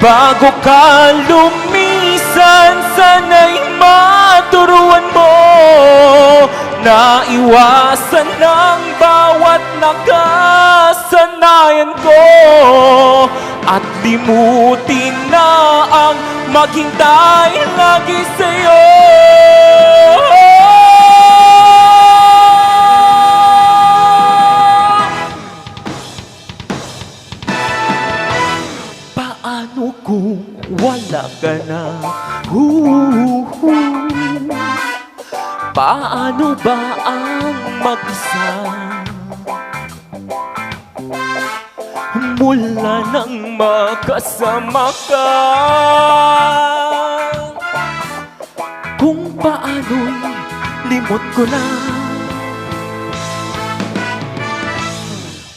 Bago ka lumisan, sana'y maturuan mo na iwasan ng bawat nakasanayan ko at limutin na ang maghintay lagi sa'yo. Paano kung wala ka na? Paano ba ang mag-isa? Mula nang makasama ka, kung paano'y limot ko na.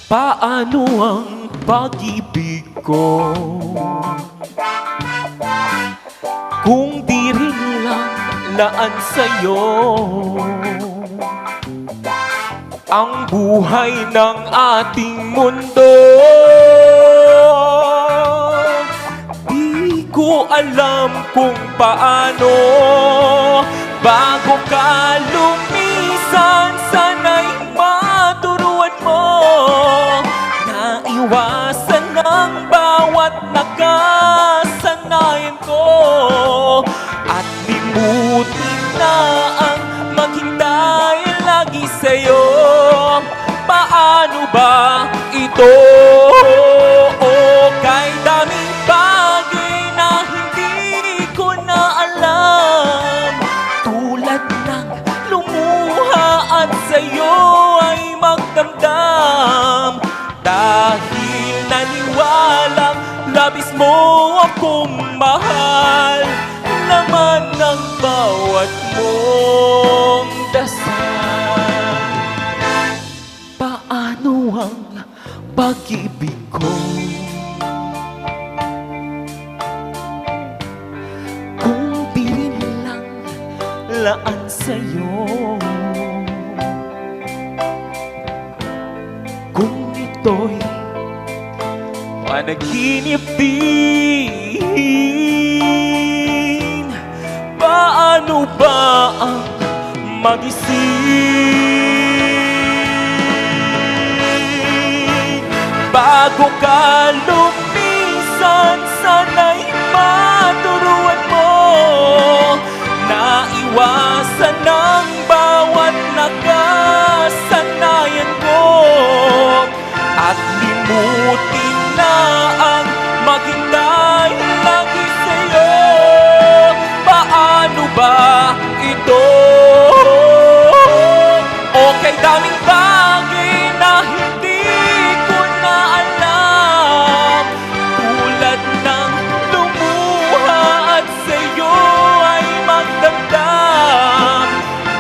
Paano ang pag-ibig ko kung di rin lang laan sa'yo ang buhay ng ating mundo? Di ko alam kung paano. Bago ka lumisan, sana'y maturuan mo na iwasan ng bawat nakasanayan ko at limutin na ang maghintay lagi sa'yo. Paano ba ito? Kay daming bagay na hindi ko na alam, tulad ng lumuha at sa'yo ay magdamdam. Dahil naniwalang labis mo akong mahal, laman ng bawat mong dasal. Paano ang pag-ibig ko kung di rin lang laan sa'yo? Kung ito'y panaginip din, paano ba ang magising? Bago ka lumisan, sana'y maturuan mo na iwasan ng bawat nakasanayan ko at limutin na ang maghintay lagi sa'yo. Paano ba ito? Okay, daming bagay na hindi ko na alam, tulad ng lumuha at sa'yo ay magdamdam.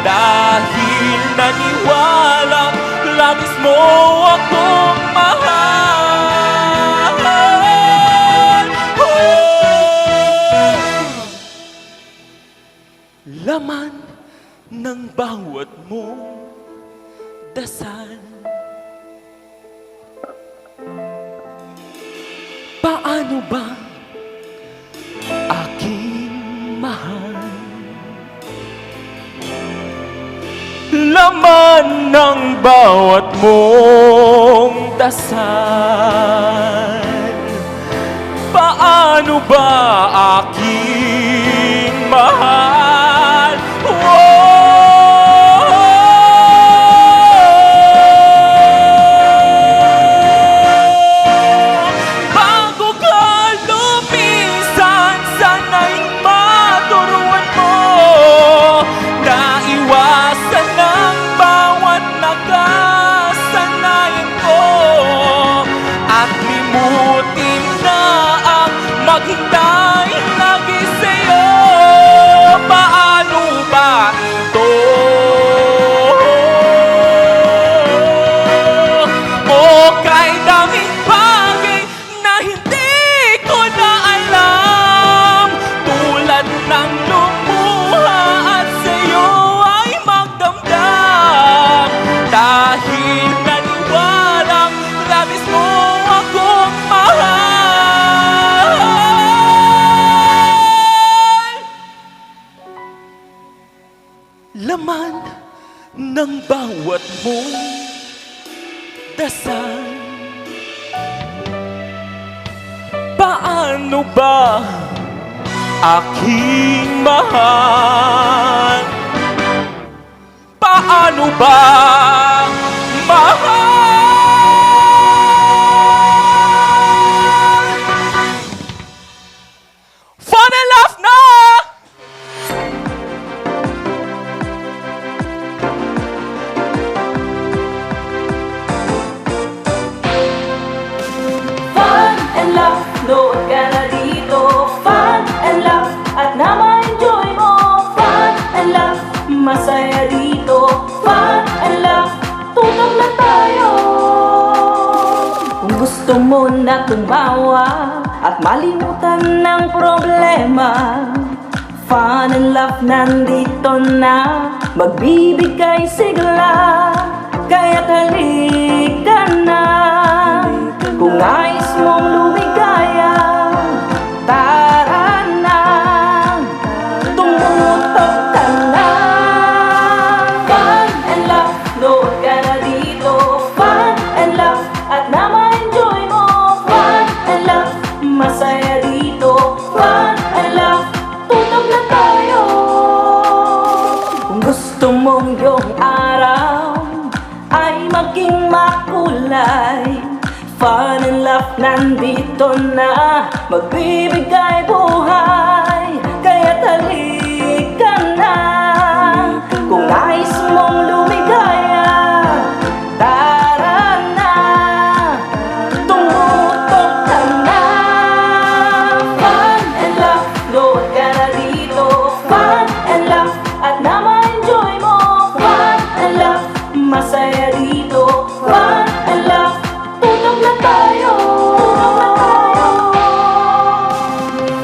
Dahil naniwalang labis mo akong mahal. Laman ng bawat mong dasal. Paano ba aking mahal? Laman ng bawat mong dasal. Paano ba aking mahal? Bago ka lumisan, sana'y maturuan mo na iwasan ng bawat nakasanayan ko at limutin na ang maghintay lagi sa'yo. laman ng bawat mong dasal. Paano ba aking mahal? Paano ba mahal? Fun and laugh na! Fun and laugh, nood ka na dito. Fun and laugh, at na ma-enjoy mo. Fun and laugh, masaya dito. Fun and laugh, tutok na tayo. Kung gusto mo na tumawa at malimutan ng problema, Fun and laugh nandito na, magbibigay sigla. Kaya't halika na, kung nais mong lumigaya, tara na, tumutok ka na. Fun and laugh, nood ka na dito. Fun and laugh, at na ma-enjoy mo. Fun and laugh, masaya dito. Fun and laugh, tutok na tayo. Kung gusto mong yung araw ay maging makulay, Fun and laugh nandito na, magbibigay buhay. Kaya't halika na, kung nais mong lumigaya, tara na, tumutok ka na. Fun and laugh, nood ka na dito. Fun and laugh, at na ma-enjoy mo. Fun and laugh, masaya dito. Fun and laugh, tutok na tayo.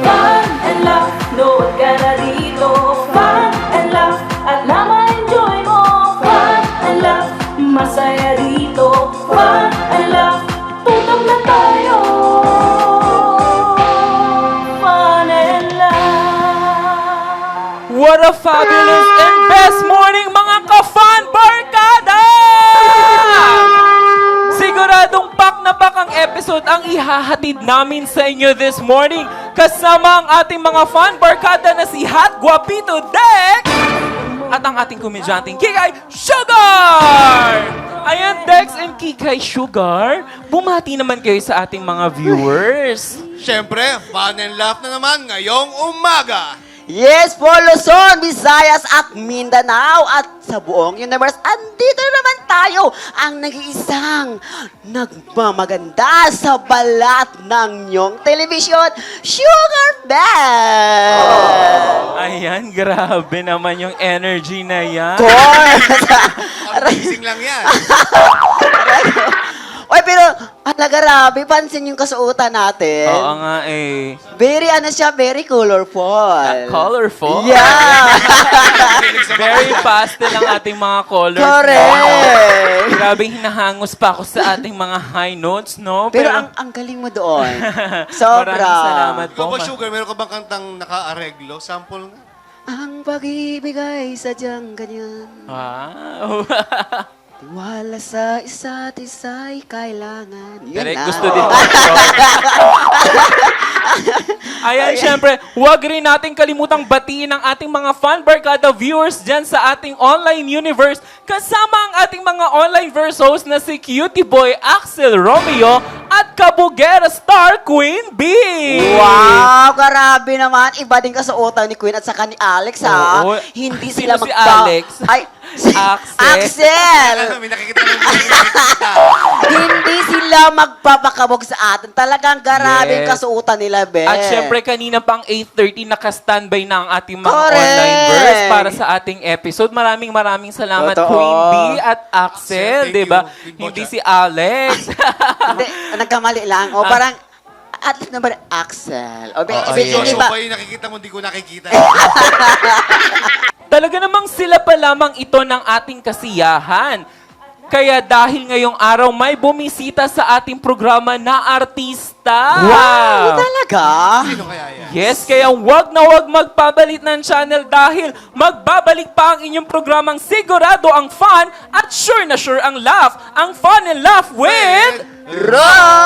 Fun and laugh, nood ka na dito. Fun and laugh, at na ma-enjoy mo. Fun and laugh, masaya dito. Fun and laugh, tutok na tayo. Fun and laugh. What a fabulous and best morning, mga ka-Fun Barkada! Siguradong pak na pak ang episode ang ihahatid namin sa inyo this morning. Kasama ang ating mga Fun Barkada na si Hot Guapito Dex at ang ating komedyanteng Kikay Sugar! Ayan, Dex and Kikay Sugar, bumati naman kayo sa ating mga viewers. Siyempre, fun and laugh na naman ngayong umaga. Yes po, Luzon, Visayas at Mindanao at sa buong universe. Andito na naman tayo, ang nag-iisang nagmamaganda sa balat ng inyong telebisyon, Sugar Bell! Ayan, grabe naman yung energy na yan. Course! Amazing lang yan. Oy, pero, grabe, pansin yung kasuotan natin. Oo nga eh. Very, very colorful. Colorful? Yeah! Very pastel ang ating mga colors. Correct! Grabe, hinahangos pa ako sa ating mga high notes, no? Pero ang galing mo doon. Sobra. Maraming salamat po. Ikaw ba, Sugar, meron ka bang kantang naka-areglo? Sample nga. Ang pag-ibig ay sadyang ganyan. Wow. Wala sa isa't isa'y kailangan. Yun Direk, na. gusto din ko. Ayan, syempre, huwag rin natin kalimutang batiin ang ating mga Fun Barkada viewers dyan sa ating online universe. Kasama ang ating mga online verse host na si Cutie Boy Axel Romeo at Kabugera Star Queen B. Wow, grabe naman. Iba din kasuotan ni Queen at saka ni Alex, ha? Oo. Hindi Sino sila si Alex? Ay, Axel. Axel! May nakikita naman yung nakikita. Hindi sila magpapakabog sa atin. Talagang grabe yung Yes. kasuotan nila, be. At syempre, kanina pang 8:30, naka-standby na ang ating mga Correct. online verse para sa ating episode. Maraming salamat, Totoo. Queen B at Axel, Thank di ba? you. Hindi si Alex. Hindi, nagkamali lang. O parang, at least naman, Axel. O, yeah. Joshua iba. pa yung nakikita mo, di ko nakikita. Talaga namang sila pa lamang ito ng ating kasiyahan. Kaya dahil ngayong araw may bumisita sa ating programa na artista. Wow! Talaga? Sino kaya yan? Yes, kaya wag na wag magpabalit ng channel dahil magbabalik pa ang inyong programang sigurado ang fun at sure na sure ang laugh. Ang fun and laugh with... Ron!